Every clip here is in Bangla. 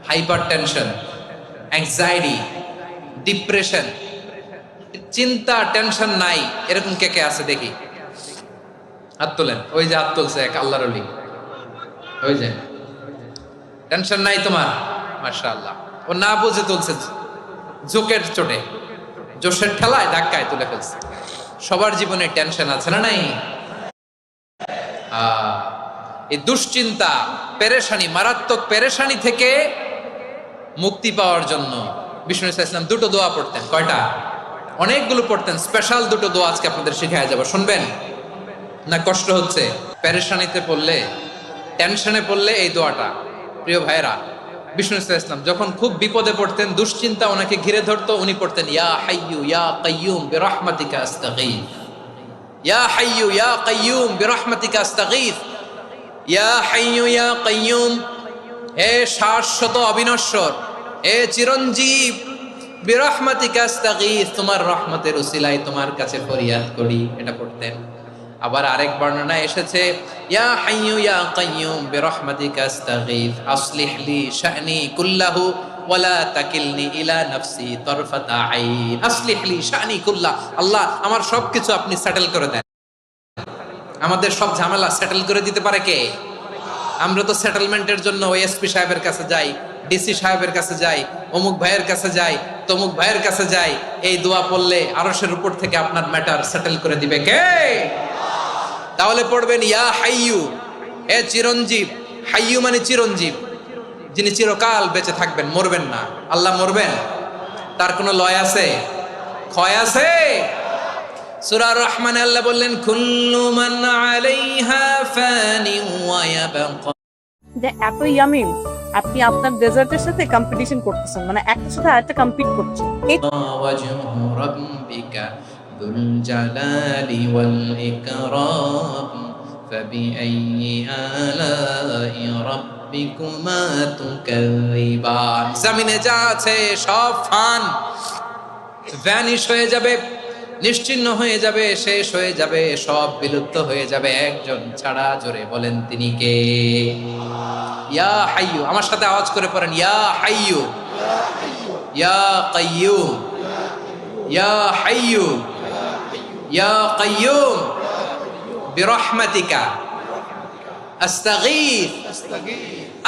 হাইপার টেনশন, অ্যাংজাইটি, ডিপ্রেশন, চিন্তা টেনশন নাই এরকম কে কে আছে দেখি, হাত তোলেন। ওই যে হাত তুলছে এক আল্লাহর ওলি, ওই যে টেনশন নাই তোমার, মাশাআল্লাহ। ও না বুঝে তুলছে, জোকের চোটে, জোশের ঠেলায় ধাক্কায় তুলে ফেলছে। সবার জীবনে টেনশন আছে না নাই? এই দুশ্চিন্তা, পেরেশানি, মারাত্মক পেরেশানি থেকে মুক্তি পাওয়ার জন্য বিষ্ণু ইসলাম দুটো দোয়া পড়তেন। কয়টা? অনেকগুলো পড়তেন। স্পেশাল দুটো দোয়া আজকে আপনাদের শিখায় যাব, শুনবেন না? কষ্ট হচ্ছে? পেরেশানিতে পড়লে, টেনশনে পড়লে এই দোয়াটা, প্রিয় ভাইরা, বিষ্ণু ইসলাম যখন খুব বিপদে পড়তেন, দুশ্চিন্তা ওনাকে ঘিরে ধরতো, উনি পড়তেন ইয়া হাইয়ু ইয়া কাইয়ুম বিরহমাতিকা আস্তাগীথ, ইয়া হাইয়ু ইয়া কাইয়ুম বিরহমাতিকা আস্তাগীথ, ইয়া হাইয়ু ইয়া কাইয়ুম, হে শাশ্বত অবিনশ্বর, হে চিরঞ্জীব, বিরহমাতিকা আস্তাগীথ, তোমার রহমতের উসিলায় তোমার কাছে ফরিয়াদ করি। এটা পড়তেন। আবার আরেক বর্ণনায় এসেছে ইয়া হাইয়ু ইয়া কাইয়ুম বিরহমাতিকা আস্তাগীথ আসলিহ লি শা'নি কুল্লাহু ওয়ালা তাকিলনি ইলা নাফসি তারফাতা আইন। আসলিহ লি শা'নি কুল্লাহ, আল্লাহ আমার সবকিছু আপনি সেটেল করে দেন। আমাদের সব ঝামেলা সেটেল করে দিতে পারে কে? আমরা তো সেটেলমেন্টের জন্য ওই এসপি সাহেবের কাছে যাই, ডিসি সাহেবের কাছে যাই, অমুক ভাইয়ের কাছে যাই, তমুক ভাইয়ের কাছে যাই। এই দোয়া পড়লে আরশের উপর থেকে আপনার ম্যাটার সেটেল করে দিবে কে? তাহলে পড়বেন ইয়া হাইয়ু, এ চিরঞ্জীব। হাইয়ু মানে চিরঞ্জীব, যিনি চিরকাল বেঁচে থাকবেন, মরবেন না। আল্লাহ মরবেন? তার কোনো লয় আছে? ক্ষয় আছে? সূরা রহমানে আল্লাহ বললেন কুল্লু মান আলাইহা ফানি ওয়া ইয়াবকা। যে এত ইয়ামি, আপনি আপনার ডেজার্টের সাথে কম্পিটিশন করতেছেন, মানে একটার সাথে আরেকটা কম্পিট করছেন। ওয়াজহু রাব্বিকা যুল জালালি ওয়াল ইকরাম ফাবিআইয়ি আলাই রাব্বিকুমা তুকাযিবান। জমিনে যা আছে সব ফান, ভ্যানিশ হয়ে যাবে, নিশ্চিহ্ন হয়ে যাবে, শেষ হয়ে যাবে, সব বিলুপ্ত হয়ে যাবে, একজন ছাড়া। জোরে বলেন তিনি কে? ইয়া হাইয়ু। আমার সাথে আওয়াজ করে পড়েন ইয়া হাইয়ু ইয়া কাইয়ুম ইয়া হাইয়ু ইয়া কাইয়ুম বিরহমাতিকা আস্তাগীথ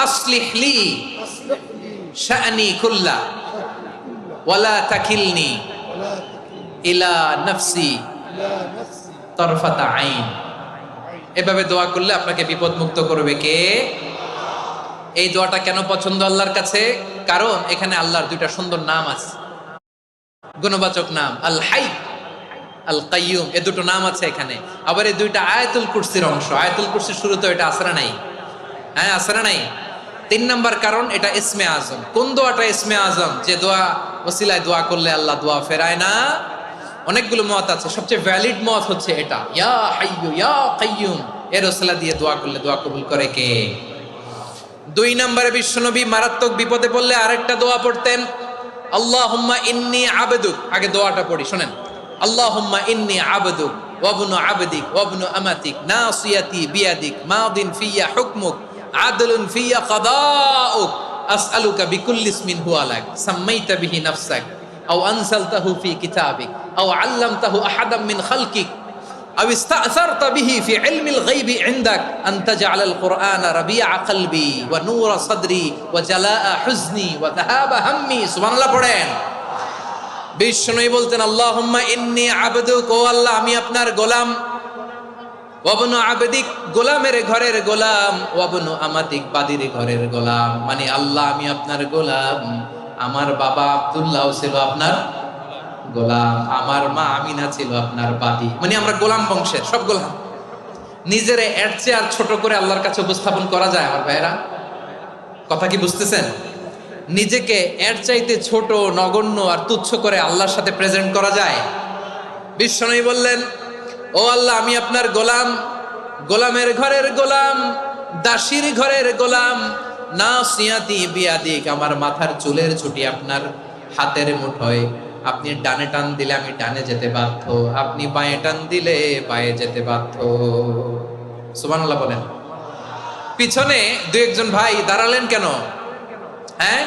আসলিহ লি শা'নি কুল্লা ওয়ালা তাকিলনি ইলা নাফসি তারফাতা আইন। এভাবে দোয়া করলে আপনাকে বিপদ মুক্ত করবে কে? এই দোয়াটা কেন পছন্দ আল্লাহর কাছে? কারণ এখানে আল্লাহর দুইটা সুন্দর নাম আছে, গুণবাচক নাম, আল হাই, আল কাইয়ুম, এই দুটো নাম আছে এখানে। আবার এই দুইটা আয়াতুল কুরসির অংশ। আয়াতুল কুরসির শুরুতে এটা আসরা নাই? হ্যাঁ, আসরা নাই। 3 নাম্বার কারণ, এটা ইসমে আজম। কোন দোয়াটা ইসমে আজম? যে দোয়া ওসিলায় দোয়া করলে আল্লাহ দোয়া ফেরায় না। অনেকগুলো মত আছে, সবচেয়ে ভ্যালিড মত হচ্ছে এটা, ইয়া হাইয়ু ইয়া কাইয়ুম, এর ওসিলা দিয়ে দোয়া করলে দোয়া কবুল করে কে? 2 নম্বরে বিশ্বনবী মারাত্মক বিপদে পড়লে আরেকটা দোয়া পড়তেন, আল্লাহুম্মা ইন্নী আবদুক। আগে দোয়াটা পড়ি, শুনেন। আল্লাহুম্মা ইন্নী আবদুক ওয়া ইবনু আবদিক ওয়া ইবনু আমাতিক নাসিয়াতি বিয়াদিক মাদিন ফিয়া হুকমুক আদলুন ফিয়া কাদাউক আসআলুকা বিকুল্লি ইসমিন হুয়া লাক সাম্মাইতা বিহি নাফসাক আও আনসালতাহু ফি কিতাবিক আও আল্লামতাহু আহাদাম মিন খালকিক আও ইস্তা'সারতা বিহি ফি ইলমিল গায়বি ইনদাক আন তাজআলাল কুরআনা রাবিআ কলবি ওয়া নূরা সাদরি ওয়া জালাআ হুজনি ওয়া যাহাবা হাম্মি। সুবহানাল্লাহ পড়েন। বিষ্ণুই বলতেন আল্লাহুম্মা ইন্নী আবদুক, ও আল্লাহ আমি আপনার গোলাম, ওয়া ইবনু আবদিক, গোলামের ঘরের গোলাম, ওয়া ইবনু আমাতিক, বাদীর ঘরের গোলাম। মানে আল্লাহ আমি আপনার গোলাম। আমার বাবা আব্দুল্লাহ ছিল আপনার গোলাম, আমার মা আমিনা ছিল আপনার বাদী। মানে আমরা গোলাম বংশের, সব গোলাম। নিজেরে এর চেয়ে আর ছোট করে আল্লাহর কাছে উপস্থাপন করা যায় আমার ভাইয়েরা? কথা কি বুঝতেছেন? নিজেকে এর চাইতে ছোট, নগণ্য আর তুচ্ছ করে আল্লাহর সাথে প্রেজেন্ট করা যায়? বিশ্বনবী বললেন, ও আল্লাহ আমি আপনার গোলাম, গোলামের ঘরের গোলাম, দাসীর ঘরের গোলাম, নাসিয়াতি বিয়াদিক, আমার মাথার চুলের ছুটি আপনার হাতের মুঠোয়। আপনি ডানে টান দিলে আমি ডানে যেতে বাধ্য, আপনি বাঁয়ে টান দিলে বাঁয়ে যেতে বাধ্য। সুবহানাল্লাহ বলেন। পিছনে 2-1 জন ভাই দাঁড়ালেন কেন? হ্যাঁ